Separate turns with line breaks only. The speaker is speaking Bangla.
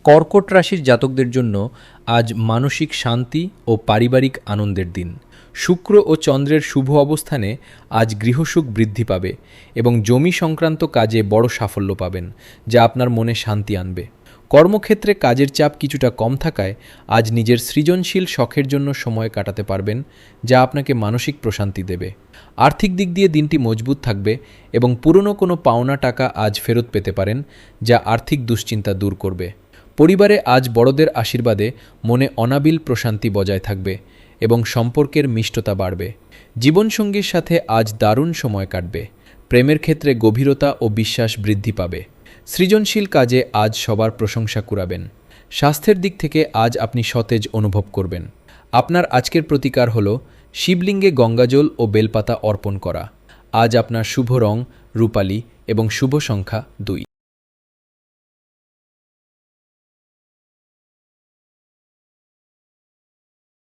কর্কট রাশির জাতকদের জন্য আজ মানসিক শান্তি ও পারিবারিক আনন্দের দিন। শুক্র ও চন্দ্রের শুভ অবস্থানে আজ গৃহসুখ বৃদ্ধি পাবে এবং জমি সংক্রান্ত কাজে বড় সাফল্য পাবেন, যা আপনার মনে শান্তি আনবে। কর্মক্ষেত্রে কাজের চাপ কিছুটা কম থাকায় আজ নিজের সৃজনশীল শখের জন্য সময় কাটাতে পারবেন, যা আপনাকে মানসিক প্রশান্তি দেবে। আর্থিক দিক দিয়ে দিনটি মজবুত থাকবে এবং পুরনো কোনো পাওনা টাকা আজ ফেরত পেতে পারেন, যা আর্থিক দুশ্চিন্তা দূর করবে। পরিবারে আজ বড়দের আশীর্বাদে মনে অনাবিল প্রশান্তি বজায় থাকবে এবং সম্পর্কের মিষ্টতা বাড়বে। জীবনসঙ্গীর সাথে আজ দারুণ সময় কাটবে। প্রেমের ক্ষেত্রে গভীরতা ও বিশ্বাস বৃদ্ধি পাবে। সৃজনশীল কাজে আজ সবার প্রশংসা কুড়াবেন। স্বাস্থ্যের দিক থেকে আজ আপনি সতেজ অনুভব করবেন। আপনার আজকের প্রতিকার হল শিবলিঙ্গে গঙ্গাজল ও বেলপাতা অর্পণ করা। আজ আপনার শুভ রং রূপালী এবং শুভ সংখ্যা 2।